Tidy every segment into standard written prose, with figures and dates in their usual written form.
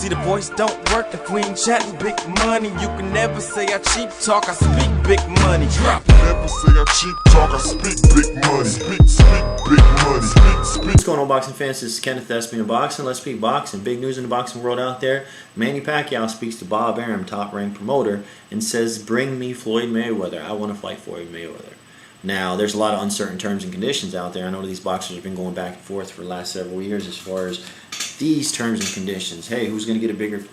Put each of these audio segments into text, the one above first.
See, the voice don't work if we ain't chatting big money. You can never say I cheap talk, I speak big money. Drop. Never say I cheap talk, I speak big money. Speak big money. Speak. What's going on, boxing fans? This is Kenneth, SB Boxing. Let's speak boxing. Big news in the boxing world out there. Manny Pacquiao speaks to Bob Arum, top-ranked promoter, and says, "Bring me Floyd Mayweather. I want to fight Floyd Mayweather." Now, there's a lot of uncertain terms and conditions out there. I know these boxers have been going back and forth for the last several years as far as these terms and conditions. Hey, who's going to get a bigger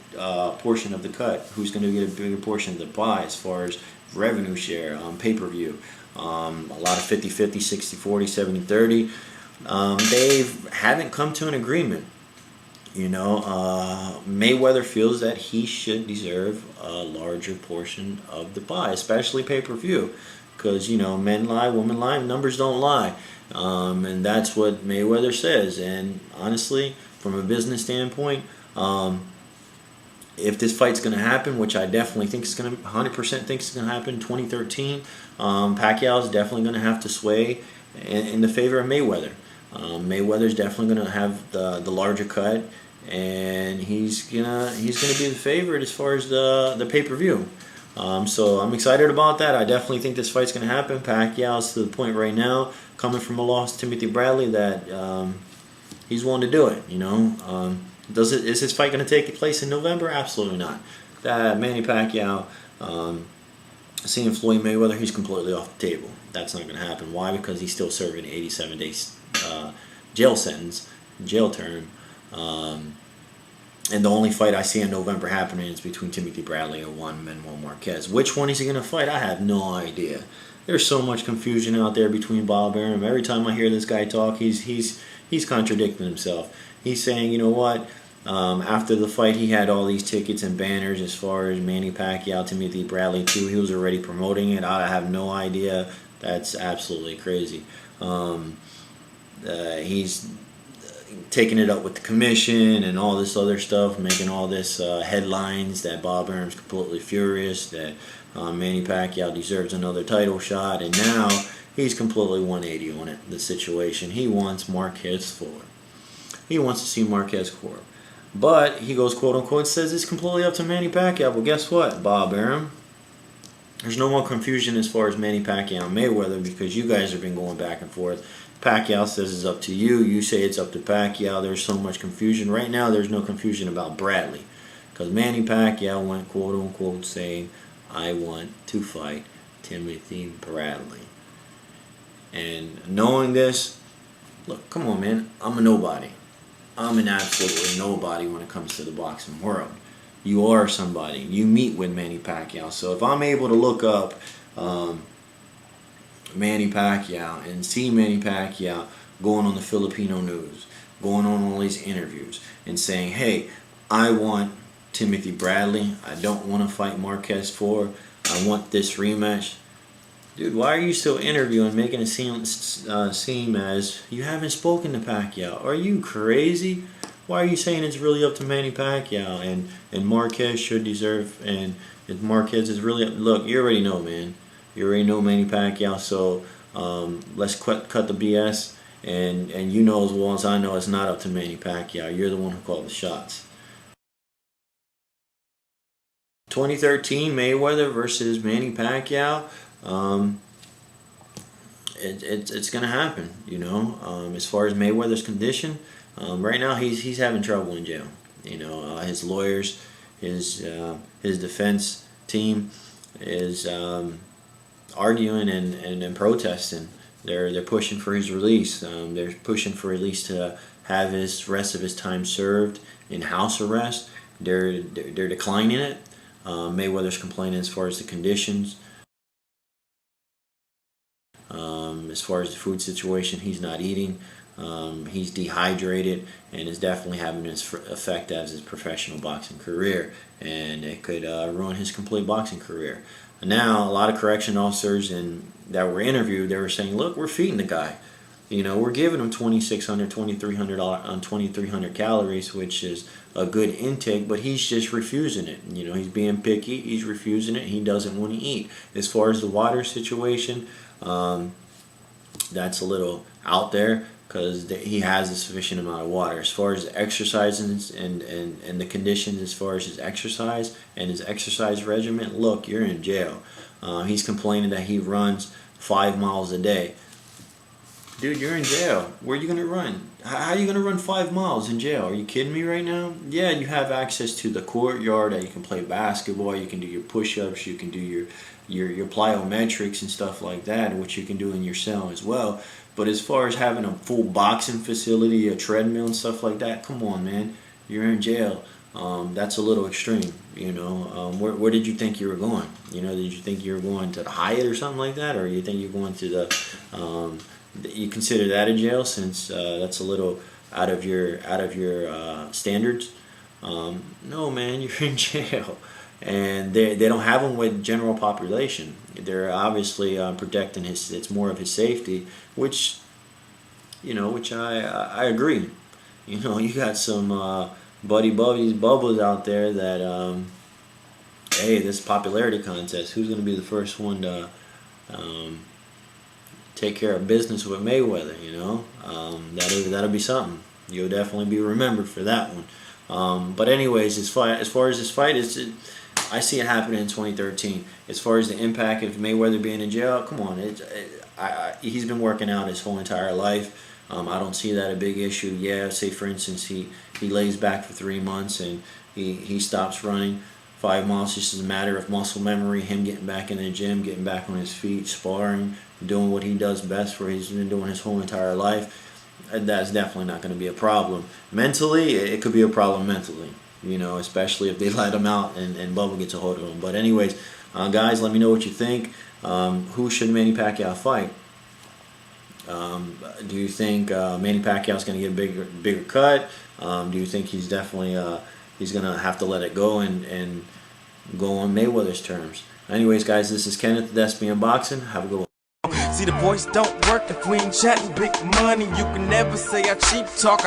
portion of the cut? Who's going to get a bigger portion of the pie as far as revenue share, pay-per-view? A lot of 50-50, 60-40, 70-30. They haven't come to an agreement. You know, Mayweather feels that he should deserve a larger portion of the pie, especially pay-per-view. Because, you know, men lie, women lie, numbers don't lie. And that's what Mayweather says. And honestly, from a business standpoint, if this fight's going to happen, which I definitely think is going to, 100% think it's going to happen in 2013, Pacquiao is definitely going to have to sway in the favor of Mayweather. Mayweather's definitely going to have the larger cut, and he's gonna be the favorite as far as the pay-per-view. So I'm excited about that. I definitely think this fight's going to happen. Pacquiao's to the point right now, coming from a loss to Timothy Bradley, that he's willing to do it. You know, is his fight going to take place in November? Absolutely not. Manny Pacquiao, seeing Floyd Mayweather, he's completely off the table. That's not going to happen. Why? Because he's still serving an 87-day jail term. And the only fight I see in November happening is between Timothy Bradley and Juan Manuel Marquez. Which one is he going to fight? I have no idea. There's so much confusion out there between Bob Arum. Every time I hear this guy talk, he's contradicting himself. He's saying, you know what? After the fight, he had all these tickets and banners as far as Manny Pacquiao, Timothy Bradley too. He was already promoting it. I have no idea. That's absolutely crazy. He's taking it up with the commission and all this other stuff, making all this headlines that Bob Arum's completely furious, that Manny Pacquiao deserves another title shot, and now he's completely 180 on it, the situation. He wants Marquez forward. He wants to see Marquez forward. But he goes, quote-unquote, says it's completely up to Manny Pacquiao. Well, guess what, Bob Arum? There's no more confusion as far as Manny Pacquiao and Mayweather, because you guys have been going back and forth. Pacquiao says it's up to you. You say it's up to Pacquiao. There's so much confusion. Right now, there's no confusion about Bradley, because Manny Pacquiao went, quote-unquote, saying, I want to fight Timothy Bradley. And knowing this, look, come on, man. I'm a nobody. I'm an absolutely nobody when it comes to the boxing world. You are somebody. You meet with Manny Pacquiao. So if I'm able to look up Manny Pacquiao and see Manny Pacquiao going on the Filipino news, going on all these interviews and saying, hey, I want Timothy Bradley. I don't want to fight Marquez for. I want this rematch. Dude, why are you still interviewing, making it seem as you haven't spoken to Pacquiao? Are you crazy? Why are you saying it's really up to Manny Pacquiao and Marquez should deserve, and if Marquez is really, look, you already know, man. You already know Manny Pacquiao, so let's cut the BS, and you know as well as I know it's not up to Manny Pacquiao. You're the one who called the shots. 2013 Mayweather versus Manny Pacquiao. It's gonna happen, you know. As far as Mayweather's condition, right now he's having trouble in jail. You know, his lawyers, his defense team is arguing and protesting. They're pushing for his release. They're pushing for release to have his rest of his time served in house arrest. They're declining it. Mayweather's complaining as far as the conditions. As far as the food situation, he's not eating. He's dehydrated, and is definitely having an effect as his professional boxing career, and it could ruin his complete boxing career. Now, a lot of correction officers that were interviewed, they were saying, look, we're feeding the guy. You know, we're giving him 2,600, 2,300 calories, which is a good intake, but he's just refusing it. You know, he's being picky. He's refusing it. He doesn't want to eat. As far as the water situation, that's a little out there. because he has a sufficient amount of water. As far as exercises and the conditions, as far as his exercise and his exercise regimen, look, you're in jail. He's complaining that he runs 5 miles a day. Dude, you're in jail. Where are you going to run? How are you going to run 5 miles in jail? Are you kidding me right now? Yeah, you have access to the courtyard that you can play basketball, you can do your push-ups, you can do your plyometrics and stuff like that, which you can do in your cell as well. But as far as having a full boxing facility, a treadmill and stuff like that, come on, man. You're in jail. That's a little extreme, you know. Where did you think you were going? You know, did you think you were going to the Hyatt or something like that? Or you think you're going to the... you consider that a jail, since that's a little out of your standards? No, man, you're in jail. And they don't have him with general population. They're obviously protecting his. It's more of his safety, which I agree. You know, you got some bubbles out there that hey, this popularity contest, who's going to be the first one to take care of business with Mayweather? You know, that'll be something. You'll definitely be remembered for that one. But anyways, as far as this fight is. I see it happening in 2013. As far as the impact of Mayweather being in jail, come on, he's been working out his whole entire life. I don't see that a big issue. Yeah, say for instance he lays back for 3 months and he stops running 5 miles. Just as a matter of muscle memory, him getting back in the gym, getting back on his feet, sparring, doing what he does best, where he's been doing his whole entire life. That's definitely not going to be a problem. Mentally, it could be a problem mentally. You know, especially if they let him out and Bubba gets a hold of him. But anyways, guys, let me know what you think. Who should Manny Pacquiao fight? Do you think Manny Pacquiao's going to get a bigger cut? Do you think he's definitely he's going to have to let it go and go on Mayweather's terms? Anyways, guys, this is Kenneth, the Thespian Boxing. Have a good one. See, the voice don't work if we ain't chatting big money. You can never say I cheap talk.